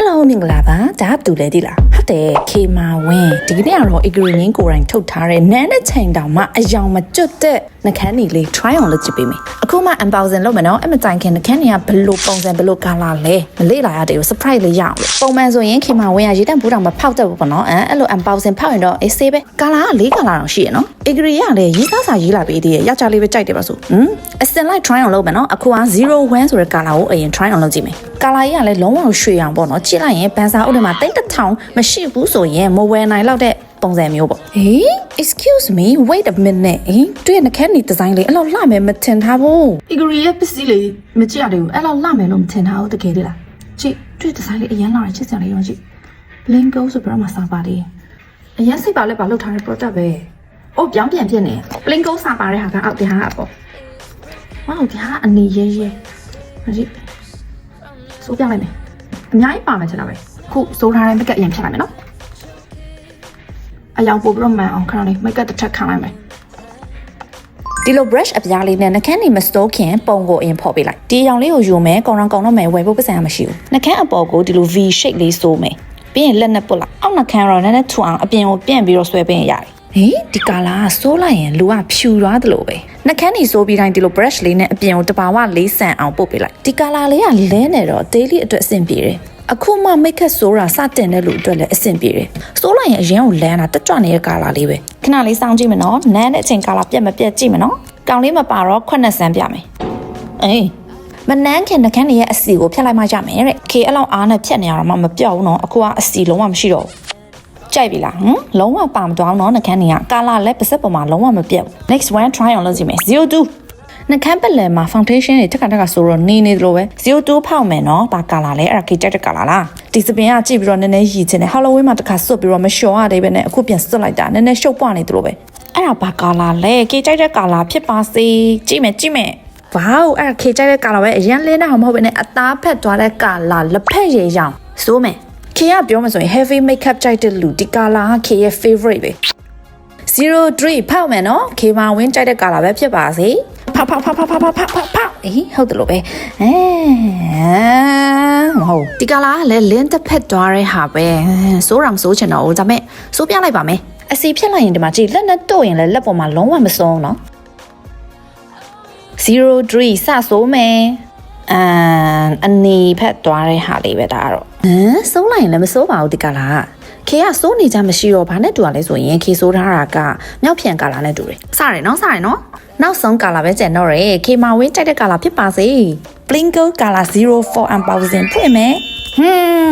Hello မင်္ဂလာပါဒါတူလေဒီလားဟုတ်တယ်ခေမာဝင်းဒီကနေ့ကတော့ Agreen ကိုယ်တိုင်ထုတ်ထားတဲ့နန်းတဲ့ချိန်တောင်မှအယောင်မကျွတ်တဲ့နှခမ်းနေလေး try on လုပ်ကြည့်ပေးမယ်အခုမှ unboxing လုပ်မယ်နော်အဲ့မတိုင်ခင်နှခမ်းနေကဘလို့ပုံစံဘလို့ color လဲမလေ့လာရတဲ့ surprise လေးရအောင်ပုံမှန်ဆိုရင်ခေမာဝင်းကရေတန့်ဘူးတောင်မဖောက်တတ်ဘူးပေါ့နော်အဲ့လို unboxing ဖောက်ရင်တော့အေးဆေးပဲ color က4 color တောင်ရှိရနော် Agree ကလည်းရေးစားစာရေးလာပေးသေးရဲ့ယောက်ျားလေးပဲကြိုက်တယ်ပါဆိုအစင်လိုက် try on လုပ်မယ်နော်အခုက01ဆိုတဲ့ color ကိုအရင် try on လုပ်ကြည့်မယ် color ကြီးကလည်းလုံးဝရွှေအောင်ပေါ့နော်ကြည့်လိုက်ရင်ဘန်စာအုပ်ထဲမှာတိတ်1000မရှိဘူးဆိုရင်မဝယ်နိုင်တော့တဲ့ပုံစံမျိုးပေါ့ဟေး excuse me wait a minute တွေ့ရနှခမ်းနေဒီဇိုင်းလေးအဲ့လောက်လှမယ်မထင်ထားဘူး Agree ရဲ့ပစ္စည်းလေးမကြည့်ရသေးဘူးအဲ့လောက်လှမယ်လို့မထင်ထားဘူးတကယ်လေလားကြည့်တွေ့ဒီဇိုင်းလေးအရင်လာချစ်စရာလေးရောကြည့် Blingo ဆိုပြီးတော့မှစာပါတယ်အရင်စိတ်ပါလဲပါလောက်ထားတဲ့ product ပဲအိုးပြောင်းပြန်ဖြစ်နေ Blingo စာပါတဲ့ဟာကအောက်ဒီဟာကပေါ့ဝေါဒီဟာအနေရဲရဲကြည့်စိုးပြလိုက်မယ်အများကြီးပါမယ်ချင်တာပဲခုစိုးထားတဲ့ make up အရင်ဖြတ်လိုက်မယ်နော်အယောင်ပို့ပြီးတော့မှန်အောင်ခဏလေး make up တစ်ထပ်ခံလိုက်မယ်ဒီလို brush အပြားလေးနဲ့နှခမ်းနေမစတိုးခင်ပုံကိုအရင်ဖော်ပေးလိုက်ဒီအယောင်လေးကိုယူမယ်ကောင်တော့မယ်ဝယ်ဖို့ပတ်စံမရှိဘူးနှခမ်းအပေါ်ကိုဒီလို V shape လေးစိုးမယ်ပြီးရင်လက်နဲ့ပုတ်လိုက်အောက်နှခမ်းတော့နည်းနည်းထူအောင်အပြင်ကိုပြန်ပြီးတော့ဆွဲပေးရင်ရတယ်ဟေးဒီကာလာကစိုးလိုက်ရင်လူကဖြူသွားတယ်လို့ပဲနှခမ်းနေစိုးပြီးတိုင်းဒီလို brush လေးနဲ့အပြင်ကိုတဘာဝလေးဆန်အောင်ပုတ်ပေးလိုက်ဒီကာလာလေးကလဲနေတော့ daily အတွက်အဆင်ပြေတယ်အခုမှ make up စိုးတာစတင်တဲ့လူအတွက်လည်းအဆင်ပြေတယ်စိုးလိုက်ရင်အရင်ကိုလန်းတာတက်ကြွနေတဲ့ကာလာလေးပဲခဏလေးစောင့်ကြည့်မယ်နော်နန်းတဲ့အချိန်ကာလာပြတ်မပြတ်ကြည့်မယ်နော်ကောင်လေးမပါတော့ခွက်နဲ့ဆန်းပြမယ်အေးမနန်းခင်နှခမ်းနေရဲ့အစီကိုဖြတ်လိုက်မှရမယ်တဲ့ခေအဲ့လောက်အားနဲ့ဖြတ်နေရတော့မှမပြောက်ဘူးနော်အခုကအစီလုံးဝမရှိတော့ဘူးကြိုက်ပြီလားလုံးဝပါမသွားအောင်နော်နှခမ်းနေကကာလာလည်းပါစက်ပေါ်မှာလုံးဝမပြတ်ဘူး next one try on လုပ်ကြည့်မယ်02နှခမ်းပလယ်မှာ foundation တွေတက်ခါဆိုတော့နေတယ်လို့ပဲ02ဖောက်မယ်နော်ဘာကာလာလဲအဲ့ဒါခေကြိုက်တဲ့ကာလာလားဒီစပင်ကကြည့်ပြီးတော့နည်းနည်းရည်ချင်တယ် Halloween မှာတစ်ခါစွတ်ပြီးတော့မလျှော်ရသေးပဲနဲ့အခုပြန်စွတ်လိုက်တာနည်းနည်းရှုပ်ပွားနေတယ်လို့ပဲအဲ့ဒါဘာကာလာလဲခေကြိုက်တဲ့ကာလာဖြစ်ပါစေကြည့်မယ်ဝေါအဲ့ဒါခေကြိုက်တဲ့ကာလာပဲအရင်လင်းတာမဟုတ်ဘဲနဲ့အသားဖက်သွားတဲ့ကာလာလက်ဖက်ရည်ရောင်စိုးမယ်ခေကပြောမှဆိုရင် heavy makeup ကြိုက်တဲ့လူဒီကာလာကခေရဲ့ favorite ပဲ03ဖောက်မယ်နော်ခေမာဝင်းကြိုက်တဲ့ကာလာပဲဖြစ်ပါစေဖောက်အေးဟုတ်တယ်လို့ပဲမဟုတ်ဒီကာလာကလည်းလင်းတစ်ဖက်သွားတဲ့ဟာပဲစိုးရမစိုးချင်တော့ဘူးဒါပေမဲ့စိုးပြလိုက်ပါမယ်အစီဖြစ်လိုက်ရင်ဒီမှာကြည့်လက်နဲ့တို့ရင်လည်းလက်ပေါ်မှာလုံးဝမဆုံးနော်03စစိုးမယ်အနီဖက်သွားတဲ့ဟာလေးပဲဒါကတော့စိုးလိုက်ရင်လည်းမစိုးပါဘူးဒီကာလာခေကစိုးနေကြမရှိတော့ဘာနဲ့တူရလဲဆိုရင်ခေစိုးထားတာကမြောက်ဖြန်ကာလာနဲ့တူတယ်စတယ်နော်နောက်ဆုံးကာလာပဲကျန်တော့တယ်ခေမာဝင်းကြိုက်တဲ့ကာလာဖြစ်ပါစေ Blingo ကာလာ04 unboxing ဖွင့်မယ်